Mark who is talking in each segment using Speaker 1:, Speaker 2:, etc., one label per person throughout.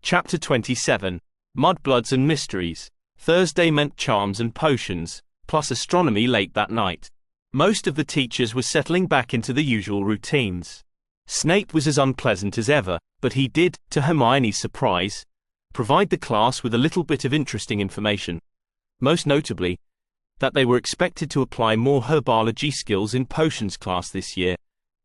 Speaker 1: Chapter 27. Mudbloods and Mysteries. Thursday meant charms and potions, plus astronomy late that night. Most of the teachers were settling back into the usual routines. Snape was as unpleasant as ever, but he did, to Hermione's surprise, provide the class with a little bit of interesting information. Most notably, that they were expected to apply more herbology skills in potions class this year,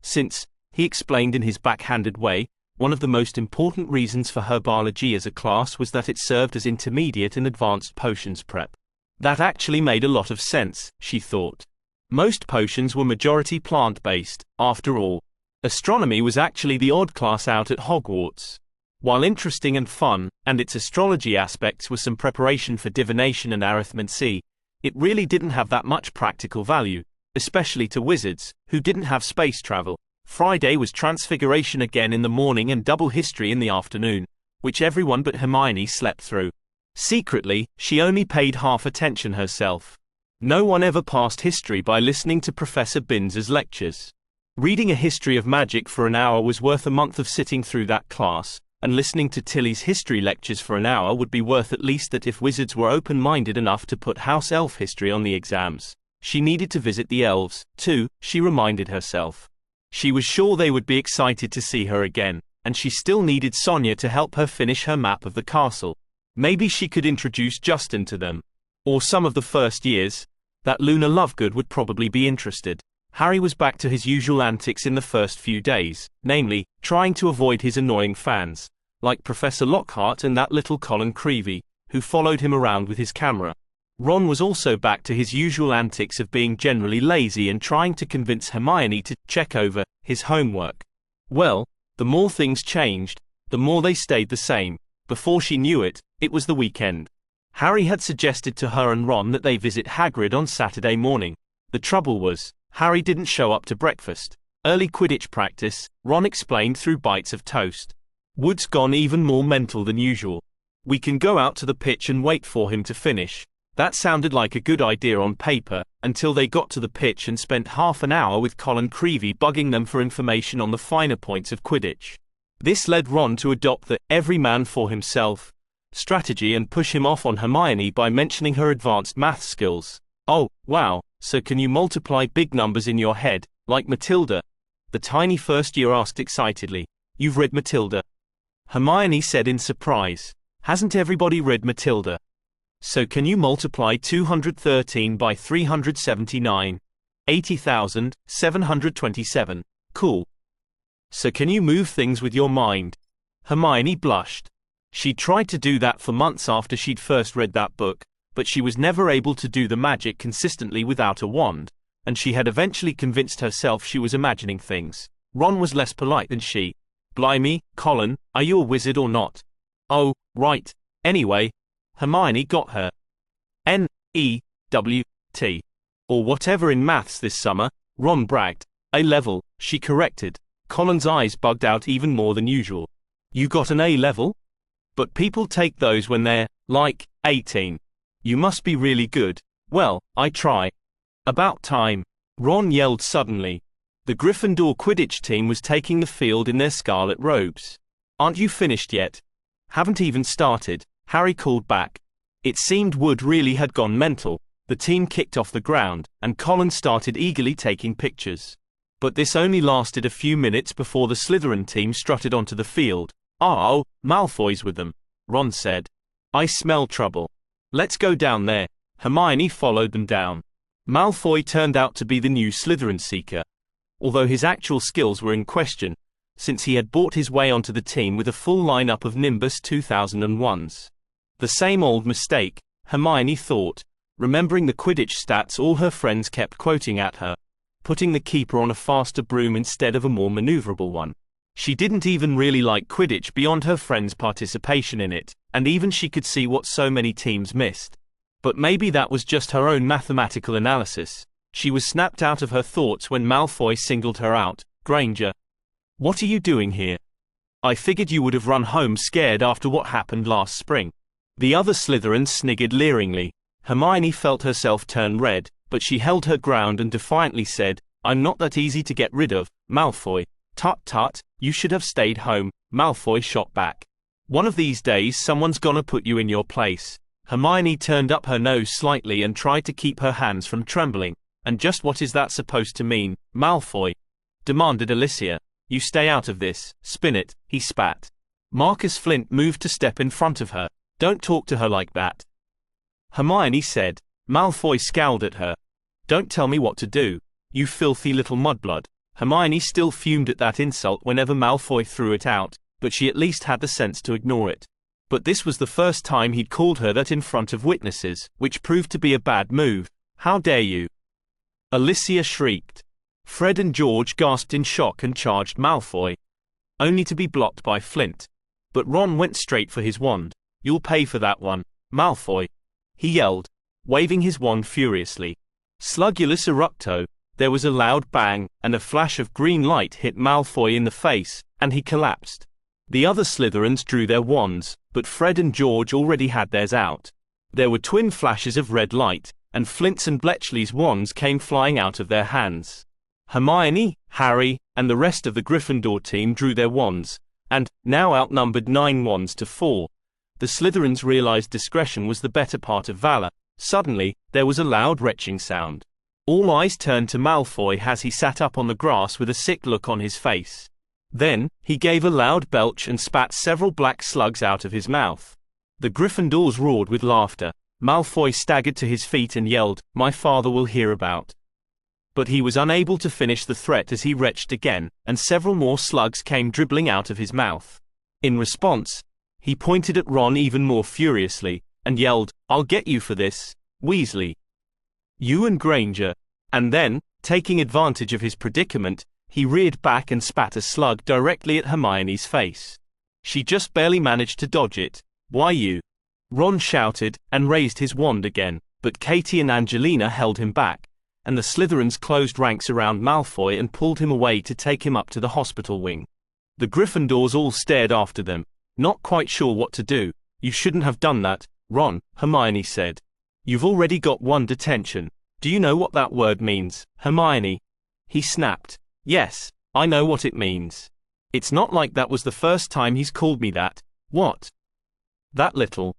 Speaker 1: since, he explained in his backhanded way, one of the most important reasons for herbology as a class was that it served as intermediate and advanced potions prep. That actually made a lot of sense, she thought. Most potions were majority plant-based, after all. Astronomy was actually the odd class out at Hogwarts. While interesting and fun, and its astrology aspects were some preparation for divination and arithmancy, it really didn't have that much practical value, especially to wizards, who didn't have space travel. Friday was Transfiguration again in the morning and double history in the afternoon, which everyone but Hermione slept through. Secretly, she only paid half attention herself. No one ever passed history by listening to Professor Binns's lectures. Reading a history of magic for an hour was worth a month of sitting through that class, and listening to Tilly's history lectures for an hour would be worth at least that if wizards were open-minded enough to put house elf history on the exams. She needed to visit the elves, too, she reminded herself. She was sure they would be excited to see her again, and she still needed Sonia to help her finish her map of the castle. Maybe she could introduce Justin to them. Or some of the first years. That Luna Lovegood would probably be interested. Harry was back to his usual antics in the first few days, namely, trying to avoid his annoying fans, like Professor Lockhart and that little Colin Creevey, who followed him around with his camera. Ron was also back to his usual antics of being generally lazy and trying to convince Hermione to check over his homework. Well, the more things changed, the more they stayed the same. Before she knew it, it was the weekend. Harry had suggested to her and Ron that they visit Hagrid on Saturday morning. The trouble was, Harry didn't show up to breakfast. Early Quidditch practice, Ron explained through bites of toast. Wood's gone even more mental than usual. We can go out to the pitch and wait for him to finish. That sounded like a good idea on paper, until they got to the pitch and spent half an hour with Colin Creevey bugging them for information on the finer points of Quidditch. This led Ron to adopt the every man for himself strategy and push him off on Hermione by mentioning her advanced math skills. Oh, wow, so can you multiply big numbers in your head, like Matilda? The tiny first year asked excitedly. You've read Matilda? Hermione said in surprise. Hasn't everybody read Matilda? So can you multiply 213 by 379? 80,727. Cool. So can you move things with your mind? Hermione blushed. She tried to do that for months after she'd first read that book, but she was never able to do the magic consistently without a wand, and she had eventually convinced herself she was imagining things. Ron was less polite than she. Blimey, Colin, are you a wizard or not? Oh, right. Anyway, Hermione got her N-E-W-T. Or whatever in maths this summer, Ron bragged. A level, she corrected. Colin's eyes bugged out even more than usual. You got an A level? But people take those when they're, like, 18. You must be really good. Well, I try. About time. Ron yelled suddenly. The Gryffindor Quidditch team was taking the field in their scarlet robes. Aren't you finished yet? Haven't even started, Harry called back. It seemed Wood really had gone mental. The team kicked off the ground, and Colin started eagerly taking pictures. But this only lasted a few minutes before the Slytherin team strutted onto the field. Oh, Malfoy's with them, Ron said. I smell trouble. Let's go down there. Hermione followed them down. Malfoy turned out to be the new Slytherin seeker. Although his actual skills were in question, since he had bought his way onto the team with a full lineup of Nimbus 2001s. The same old mistake, Hermione thought, remembering the Quidditch stats all her friends kept quoting at her, putting the keeper on a faster broom instead of a more maneuverable one. She didn't even really like Quidditch beyond her friends' participation in it, and even she could see what so many teams missed. But maybe that was just her own mathematical analysis. She was snapped out of her thoughts when Malfoy singled her out. Granger. What are you doing here? I figured you would have run home scared after what happened last spring. The other Slytherins sniggered leeringly. Hermione felt herself turn red, but she held her ground and defiantly said, I'm not that easy to get rid of, Malfoy. Tut tut, you should have stayed home, Malfoy shot back. One of these days someone's gonna put you in your place. Hermione turned up her nose slightly and tried to keep her hands from trembling. And just what is that supposed to mean, Malfoy? Demanded Alicia. You stay out of this, Spinnet, he spat. Marcus Flint moved to step in front of her. Don't talk to her like that, Hermione said. Malfoy scowled at her. Don't tell me what to do, you filthy little mudblood. Hermione still fumed at that insult whenever Malfoy threw it out, but she at least had the sense to ignore it. But this was the first time he'd called her that in front of witnesses, which proved to be a bad move. How dare you? Alicia shrieked. Fred and George gasped in shock and charged Malfoy, only to be blocked by Flint. But Ron went straight for his wand. You'll pay for that one, Malfoy, he yelled, waving his wand furiously. Slugulus eructo. There was a loud bang, and a flash of green light hit Malfoy in the face, and he collapsed. The other Slytherins drew their wands, but Fred and George already had theirs out. There were twin flashes of red light, and Flint's and Bletchley's wands came flying out of their hands. Hermione, Harry, and the rest of the Gryffindor team drew their wands, and, now outnumbered 9-4, the Slytherins realized discretion was the better part of valor. Suddenly, there was a loud retching sound. All eyes turned to Malfoy as he sat up on the grass with a sick look on his face. Then, he gave a loud belch and spat several black slugs out of his mouth. The Gryffindors roared with laughter. Malfoy staggered to his feet and yelled, "My father will hear about." But he was unable to finish the threat as he retched again, and several more slugs came dribbling out of his mouth. In response, he pointed at Ron even more furiously, and yelled, "I'll get you for this, Weasley. You and Granger." And then, taking advantage of his predicament, he reared back and spat a slug directly at Hermione's face. She just barely managed to dodge it. "Why you?" Ron shouted, and raised his wand again, but Katie and Angelina held him back, and the Slytherins closed ranks around Malfoy and pulled him away to take him up to the hospital wing. The Gryffindors all stared after them, not quite sure what to do. "You shouldn't have done that, Ron," Hermione said. "You've already got one detention. Do you know what that word means, Hermione?" He snapped. "Yes, I know what it means. It's not like that was the first time he's called me that." "What?" "That little."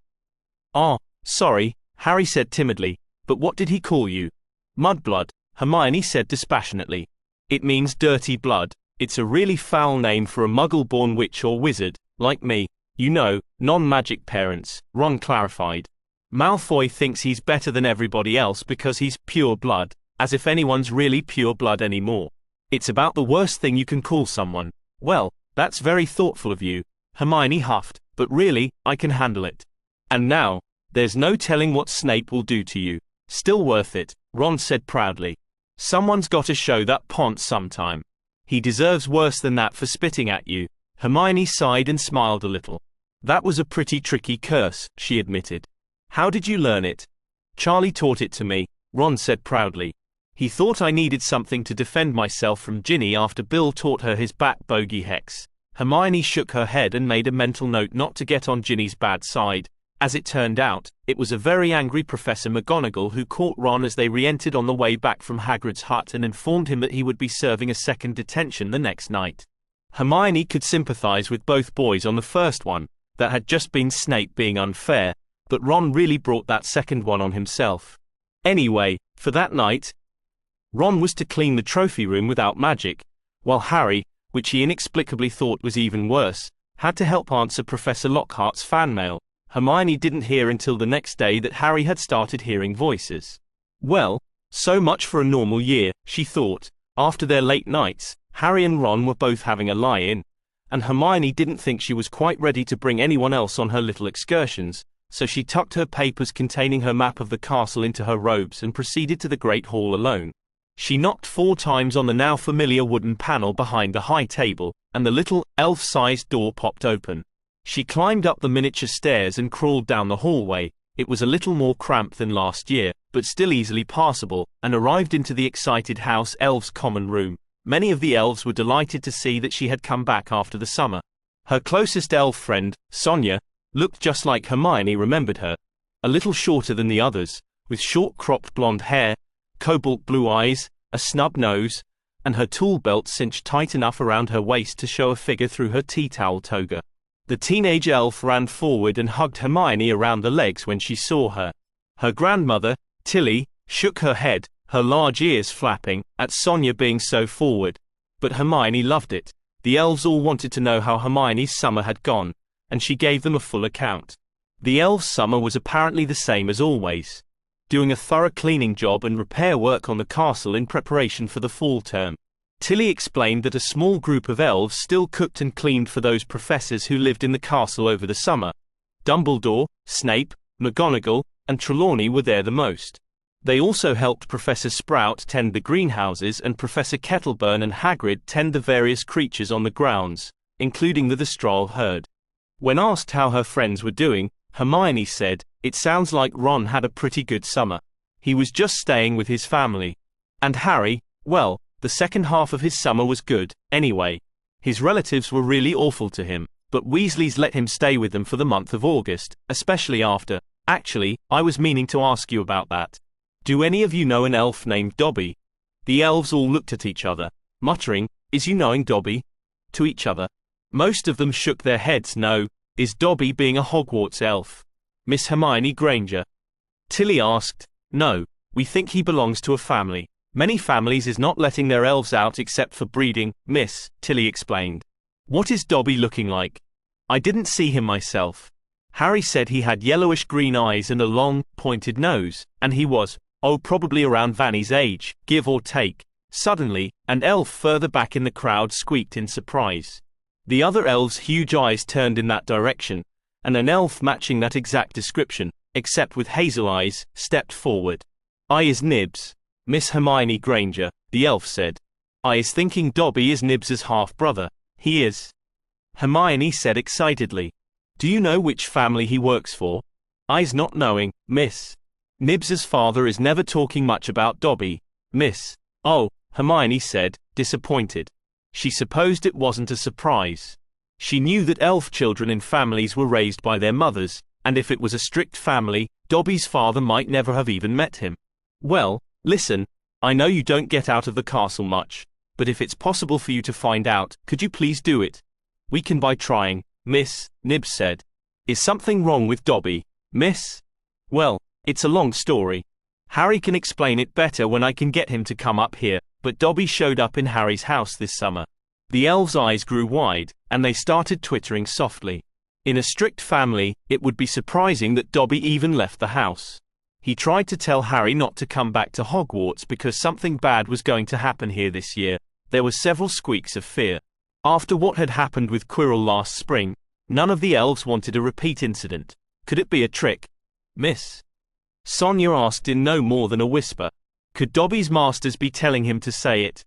Speaker 1: "Ah, sorry," Harry said timidly, "but what did he call you?" "Mudblood," Hermione said dispassionately. "It means dirty blood. It's a really foul name for a muggle-born witch or wizard, like me. You know, non-magic parents," Ron clarified. "Malfoy thinks he's better than everybody else because he's pure blood, as if anyone's really pure blood anymore. It's about the worst thing you can call someone." "Well, that's very thoughtful of you," Hermione huffed, "but really, I can handle it. And now, there's no telling what Snape will do to you." "Still worth it," Ron said proudly. "Someone's got to show that Ponce sometime. He deserves worse than that for spitting at you." Hermione sighed and smiled a little. "That was a pretty tricky curse," she admitted. "How did you learn it?" "Charlie taught it to me," Ron said proudly. "He thought I needed something to defend myself from Ginny after Bill taught her his bat bogey hex." Hermione shook her head and made a mental note not to get on Ginny's bad side. As it turned out, it was a very angry Professor McGonagall who caught Ron as they re-entered on the way back from Hagrid's hut and informed him that he would be serving a second detention the next night. Hermione could sympathize with both boys on the first one, that had just been Snape being unfair, but Ron really brought that second one on himself. Anyway, for that night, Ron was to clean the trophy room without magic, while Harry, which he inexplicably thought was even worse, had to help answer Professor Lockhart's fan mail. Hermione didn't hear until the next day that Harry had started hearing voices. Well, so much for a normal year, she thought. After their late nights, Harry and Ron were both having a lie-in, and Hermione didn't think she was quite ready to bring anyone else on her little excursions, so she tucked her papers containing her map of the castle into her robes and proceeded to the Great Hall alone. She knocked 4 times on the now familiar wooden panel behind the high table, and the little, elf-sized door popped open. She climbed up the miniature stairs and crawled down the hallway. It was a little more cramped than last year, but still easily passable, and arrived into the excited house elves' common room. Many of the elves were delighted to see that she had come back after the summer. Her closest elf friend, Sonia, looked just like Hermione remembered her. A little shorter than the others, with short cropped blonde hair, cobalt blue eyes, a snub nose, and her tool belt cinched tight enough around her waist to show a figure through her tea towel toga. The teenage elf ran forward and hugged Hermione around the legs when she saw her. Her grandmother, Tilly, shook her head, her large ears flapping, at Sonia being so forward. But Hermione loved it. The elves all wanted to know how Hermione's summer had gone, and she gave them a full account. The elves' summer was apparently the same as always, doing a thorough cleaning job and repair work on the castle in preparation for the fall term. Tilly explained that a small group of elves still cooked and cleaned for those professors who lived in the castle over the summer. Dumbledore, Snape, McGonagall, and Trelawney were there the most. They also helped Professor Sprout tend the greenhouses and Professor Kettleburn and Hagrid tend the various creatures on the grounds, including the Thestral herd. When asked how her friends were doing, Hermione said, "It sounds like Ron had a pretty good summer. He was just staying with his family. And Harry, well, the second half of his summer was good, anyway. His relatives were really awful to him, but Weasleys let him stay with them for the month of August, especially after. Actually, I was meaning to ask you about that. Do any of you know an elf named Dobby?" The elves all looked at each other, muttering, "Is you knowing Dobby?" to each other. Most of them shook their heads no. Is Dobby being a Hogwarts elf? Miss Hermione Granger. Tilly asked. No, we think he belongs to a family. Many families is not letting their elves out except for breeding, miss, Tilly explained. What is Dobby looking like? I didn't see him myself. Harry said he had yellowish green eyes and a long, pointed nose, and he was, probably around Vanny's age, give or take. Suddenly, an elf further back in the crowd squeaked in surprise. The other elves' huge eyes turned in that direction, and an elf matching that exact description, except with hazel eyes, stepped forward. I is Nibs, Miss Hermione Granger, the elf said. I is thinking Dobby is Nibs's half-brother. He is. Hermione said excitedly. Do you know which family he works for? I's not knowing, miss. Nibs's father is never talking much about Dobby, miss. Oh, Hermione said, disappointed. She supposed it wasn't a surprise. She knew that elf children in families were raised by their mothers, and if it was a strict family, Dobby's father might never have even met him. Well, listen, I know you don't get out of the castle much, but if it's possible for you to find out, could you please do it? We can by trying, miss, Nibs said. Is something wrong with Dobby, miss? Well, it's a long story. Harry can explain it better when I can get him to come up here, but Dobby showed up in Harry's house this summer. The elves' eyes grew wide, and they started twittering softly. In a strict family, it would be surprising that Dobby even left the house. He tried to tell Harry not to come back to Hogwarts because something bad was going to happen here this year. There were several squeaks of fear. After what had happened with Quirrell last spring, none of the elves wanted a repeat incident. Could it be a trick, miss? Sonia asked in no more than a whisper. Could Dobby's masters be telling him to say it?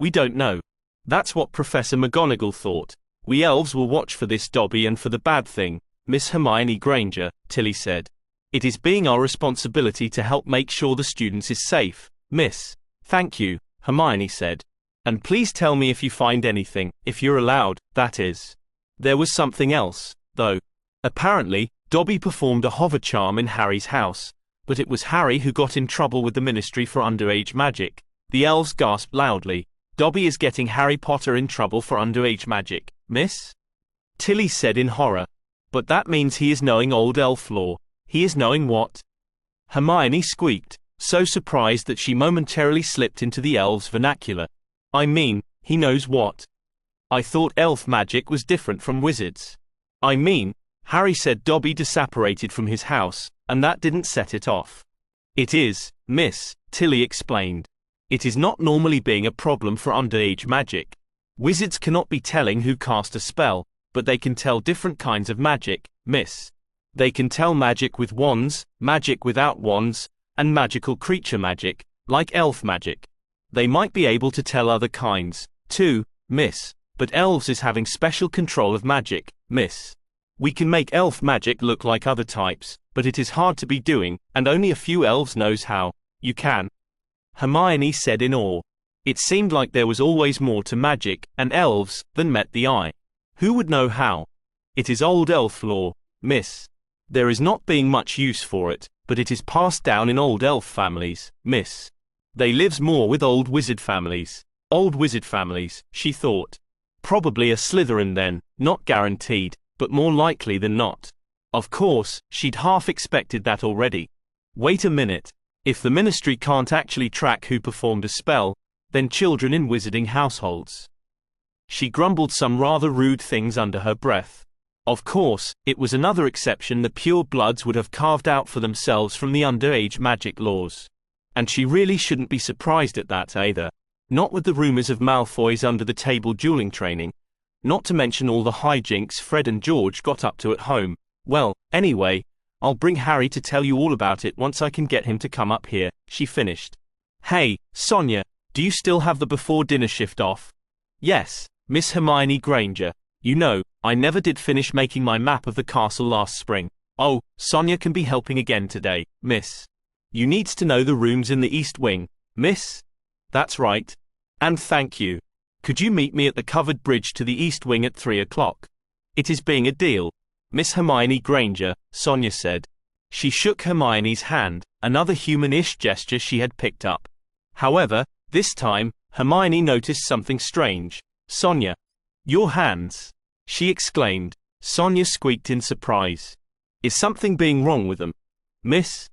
Speaker 1: We don't know. That's what Professor McGonagall thought. We elves will watch for this Dobby and for the bad thing, Miss Hermione Granger, Tilly said. It is being our responsibility to help make sure the students is safe, miss. Thank you, Hermione said. And please tell me if you find anything, if you're allowed, that is. There was something else, though. Apparently, Dobby performed a hover charm in Harry's house, but it was Harry who got in trouble with the Ministry for Underage Magic. The elves gasped loudly. Dobby is getting Harry Potter in trouble for underage magic, miss? Tilly said in horror. But that means he is knowing old elf lore. He is knowing what? Hermione squeaked, so surprised that she momentarily slipped into the elves' vernacular. I mean, he knows what? I thought elf magic was different from wizards. I mean, Harry said Dobby disapparated from his house, and that didn't set it off. It is, miss, Tilly explained. It is not normally being a problem for underage magic. Wizards cannot be telling who cast a spell, but they can tell different kinds of magic, miss. They can tell magic with wands, magic without wands, and magical creature magic, like elf magic. They might be able to tell other kinds, too, miss, but elves is having special control of magic, miss. We can make elf magic look like other types, but it is hard to be doing, and only a few elves knows how. You can. Hermione said in awe. It seemed like there was always more to magic, and elves, than met the eye. Who would know how? It is old elf lore, miss. There is not being much use for it, but it is passed down in old elf families, miss. They lives more with old wizard families. Old wizard families, she thought. Probably a Slytherin then, not guaranteed. but more likely than not. Of course, she'd half expected that already. Wait a minute. If the ministry can't actually track who performed a spell, then children in wizarding households. She grumbled some rather rude things under her breath. Of course, it was another exception the pure bloods would have carved out for themselves from the underage magic laws. And she really shouldn't be surprised at that either. Not with the rumors of Malfoy's under-the-table dueling training. Not to mention all the hijinks Fred and George got up to at home. Well, anyway, I'll bring Harry to tell you all about it once I can get him to come up here, she finished. Hey, Sonia, do you still have the before-dinner shift off? Yes, Miss Hermione Granger. You know, I never did finish making my map of the castle last spring. Oh, Sonia can be helping again today, miss. You needs to know the rooms in the East Wing, miss? That's right. And thank you. Could you meet me at the covered bridge to the East Wing at 3 o'clock? It is being a deal. Miss Hermione Granger, Sonia said. She shook Hermione's hand, another human-ish gesture she had picked up. However, this time, Hermione noticed something strange. Sonia. Your hands, she exclaimed. Sonia squeaked in surprise. Is something being wrong with them? Miss?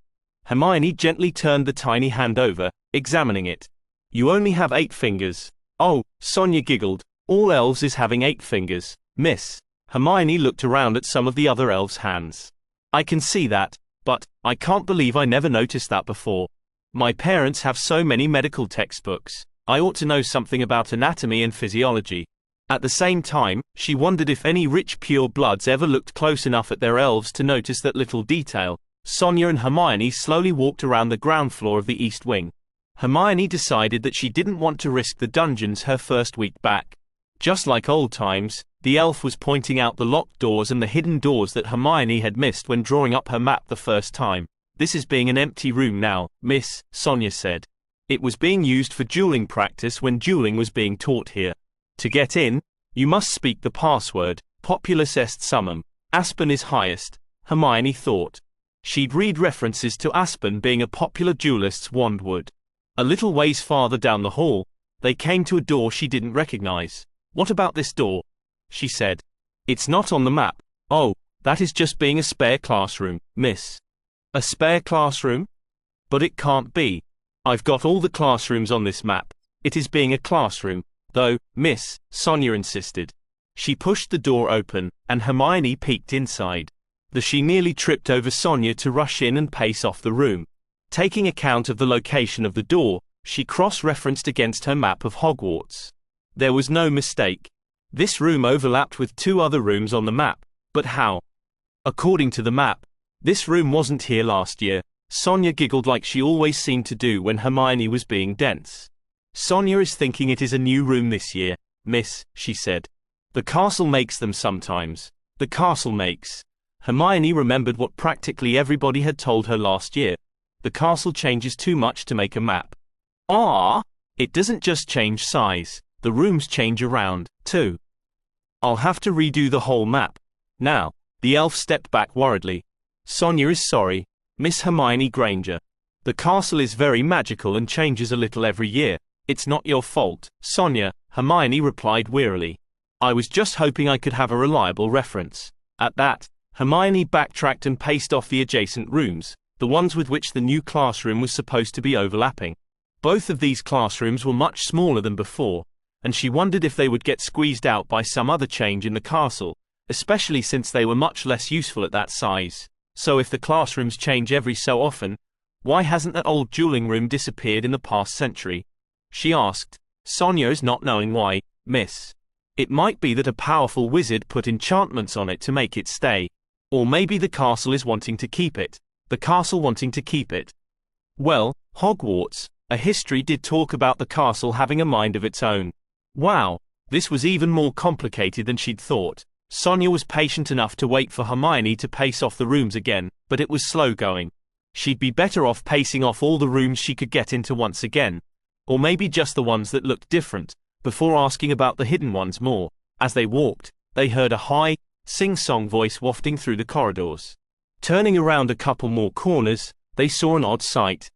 Speaker 1: Hermione gently turned the tiny hand over, examining it. You only have 8 fingers. Oh, Sonia giggled. All elves is having 8 fingers, miss. Hermione looked around at some of the other elves' hands. I can see that, but I can't believe I never noticed that before. My parents have so many medical textbooks. I ought to know something about anatomy and physiology. At the same time, she wondered if any rich pure bloods ever looked close enough at their elves to notice that little detail. Sonia and Hermione slowly walked around the ground floor of the East Wing. Hermione decided that she didn't want to risk the dungeons her first week back. Just like old times, the elf was pointing out the locked doors and the hidden doors that Hermione had missed when drawing up her map the first time. This is being an empty room now, miss, Sonia said. It was being used for dueling practice when dueling was being taught here. To get in, you must speak the password, populus est summum. Aspen is highest, Hermione thought. She'd read references to Aspen being a popular duelist's wand wood. A little ways farther down the hall, they came to a door she didn't recognize. What about this door? She said. It's not on the map. Oh, that is just being a spare classroom, miss. A spare classroom? But it can't be. I've got all the classrooms on this map. It is being a classroom, though, miss, Sonia insisted. She pushed the door open, and Hermione peeked inside. She nearly tripped over Sonia to rush in and pace off the room. Taking account of the location of the door, she cross-referenced against her map of Hogwarts. There was no mistake. This room overlapped with 2 other rooms on the map, but how? According to the map, this room wasn't here last year. Sonia giggled like she always seemed to do when Hermione was being dense. Sonia is thinking it is a new room this year, miss, she said. The castle makes them sometimes. The castle makes. Hermione remembered what practically everybody had told her last year. The castle changes too much to make a map. It doesn't just change size. The rooms change around, too. I'll have to redo the whole map. Now, the elf stepped back worriedly. Sonia is sorry, Miss Hermione Granger. The castle is very magical and changes a little every year. It's not your fault, Sonia, Hermione replied wearily. I was just hoping I could have a reliable reference. At that, Hermione backtracked and paced off the adjacent rooms, the ones with which the new classroom was supposed to be overlapping. Both of these classrooms were much smaller than before, and she wondered if they would get squeezed out by some other change in the castle, especially since they were much less useful at that size. So if the classrooms change every so often, why hasn't that old dueling room disappeared in the past century? She asked. Sonia is not knowing why, miss. It might be that a powerful wizard put enchantments on it to make it stay. Or maybe the castle is wanting to keep it. The castle wanting to keep it. Well, Hogwarts, a history did talk about the castle having a mind of its own. Wow, this was even more complicated than she'd thought. Sonia was patient enough to wait for Hermione to pace off the rooms again, but it was slow going. She'd be better off pacing off all the rooms she could get into once again. Or maybe just the ones that looked different, before asking about the hidden ones more. As they walked, they heard a high, sing-song voice wafting through the corridors. Turning around a couple more corners, they saw an odd sight.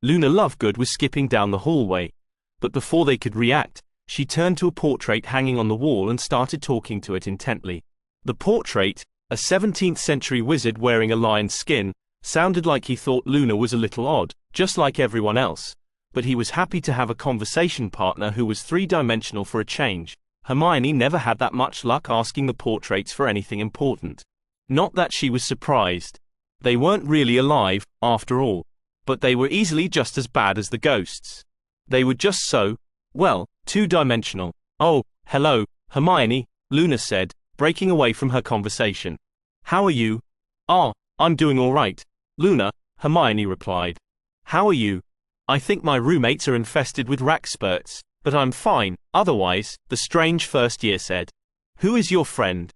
Speaker 1: Luna Lovegood was skipping down the hallway. But before they could react, she turned to a portrait hanging on the wall and started talking to it intently. The portrait, a 17th century wizard wearing a lion's skin, sounded like he thought Luna was a little odd, just like everyone else, but he was happy to have a conversation partner who was three-dimensional for a change. Hermione never had that much luck asking the portraits for anything important. Not that she was surprised. They weren't really alive, after all. But they were easily just as bad as the ghosts. They were just so, well, two-dimensional. Oh, hello, Hermione, Luna said, breaking away from her conversation. How are you? Ah, I'm doing all right, Luna, Hermione replied. How are you? I think my roommates are infested with rackspurts, but I'm fine, otherwise, the strange first year said. Who is your friend?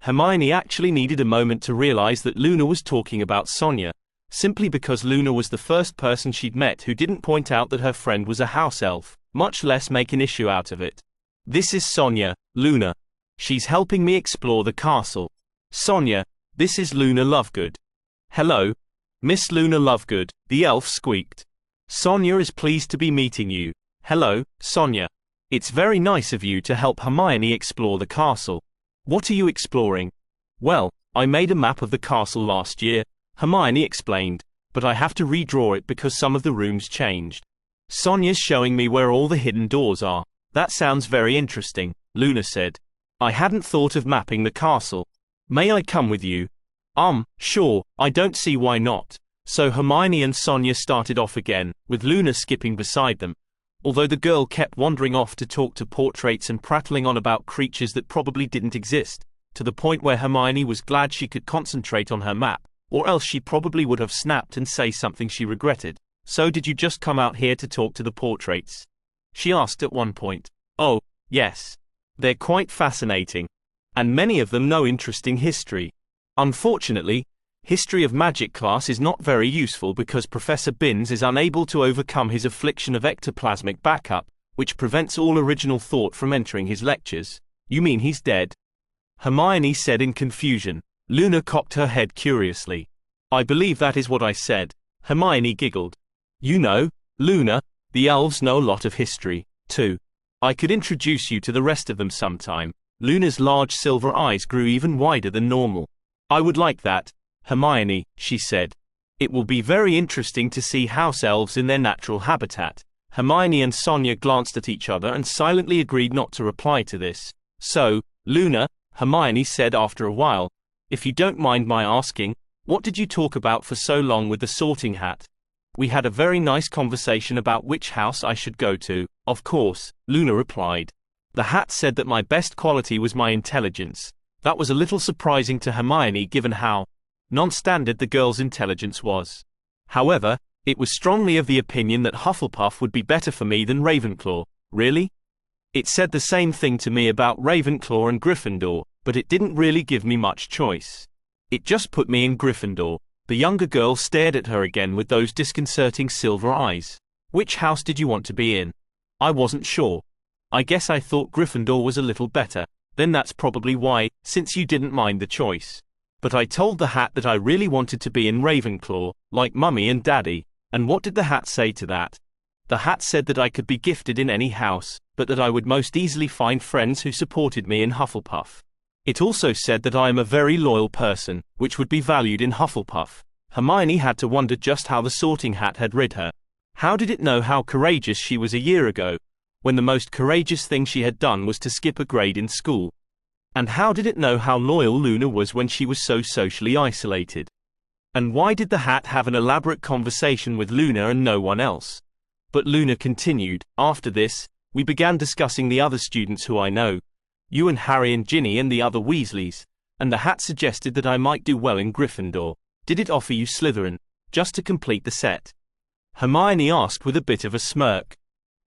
Speaker 1: Hermione actually needed a moment to realize that Luna was talking about Sonia, simply because Luna was the first person she'd met who didn't point out that her friend was a house elf, much less make an issue out of it. This is Sonia, Luna. She's helping me explore the castle. Sonia, this is Luna Lovegood. Hello, Miss Luna Lovegood, the elf squeaked. Sonia is pleased to be meeting you. Hello, Sonia. It's very nice of you to help Hermione explore the castle. What are you exploring? Well, I made a map of the castle last year, Hermione explained, but I have to redraw it because some of the rooms changed. Sonia's showing me where all the hidden doors are. That sounds very interesting, Luna said. I hadn't thought of mapping the castle. May I come with you? Sure, I don't see why not. So Hermione and Sonia started off again, with Luna skipping beside them. Although the girl kept wandering off to talk to portraits and prattling on about creatures that probably didn't exist, to the point where Hermione was glad she could concentrate on her map, or else she probably would have snapped and say something she regretted. So did you just come out here to talk to the portraits? She asked at one point. Oh, yes. They're quite fascinating. And many of them know interesting history. Unfortunately, History of Magic class is not very useful because Professor Binns is unable to overcome his affliction of ectoplasmic backup, which prevents all original thought from entering his lectures. You mean he's dead? Hermione said in confusion. Luna cocked her head curiously. I believe that is what I said. Hermione giggled. You know, Luna, the elves know a lot of history, too. I could introduce you to the rest of them sometime. Luna's large silver eyes grew even wider than normal. I would like that, Hermione, she said. It will be very interesting to see house elves in their natural habitat. Hermione and Sonia glanced at each other and silently agreed not to reply to this. So, Luna, Hermione said after a while, if you don't mind my asking, what did you talk about for so long with the sorting hat? We had a very nice conversation about which house I should go to, of course, Luna replied. The hat said that my best quality was my intelligence. That was a little surprising to Hermione given how non-standard the girl's intelligence was. However, it was strongly of the opinion that Hufflepuff would be better for me than Ravenclaw. Really? It said the same thing to me about Ravenclaw and Gryffindor, but it didn't really give me much choice. It just put me in Gryffindor. The younger girl stared at her again with those disconcerting silver eyes. Which house did you want to be in? I wasn't sure. I guess I thought Gryffindor was a little better. Then that's probably why, since you didn't mind the choice. But I told the hat that I really wanted to be in Ravenclaw, like Mummy and Daddy. And what did the hat say to that? The hat said that I could be gifted in any house, but that I would most easily find friends who supported me in Hufflepuff. It also said that I am a very loyal person, which would be valued in Hufflepuff. Hermione had to wonder just how the sorting hat had rid her. How did it know how courageous she was a year ago, when the most courageous thing she had done was to skip a grade in school? And how did it know how loyal Luna was when she was so socially isolated? And why did the hat have an elaborate conversation with Luna and no one else? But Luna continued, after this, we began discussing the other students who I know. You and Harry and Ginny and the other Weasleys. And the hat suggested that I might do well in Gryffindor. Did it offer you Slytherin, just to complete the set? Hermione asked with a bit of a smirk.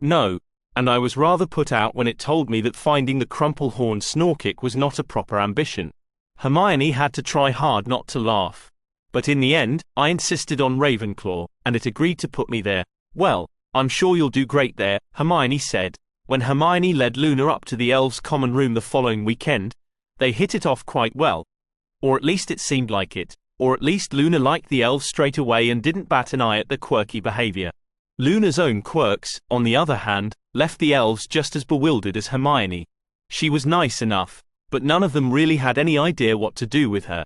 Speaker 1: No. And I was rather put out when it told me that finding the crumple-horned Snorkick was not a proper ambition. Hermione had to try hard not to laugh. But in the end, I insisted on Ravenclaw, and it agreed to put me there. Well, I'm sure you'll do great there, Hermione said. When Hermione led Luna up to the elves' common room the following weekend, they hit it off quite well. Or at least it seemed like it. Or at least Luna liked the elves straight away and didn't bat an eye at their quirky behavior. Luna's own quirks, on the other hand, left the elves just as bewildered as Hermione. She was nice enough, but none of them really had any idea what to do with her.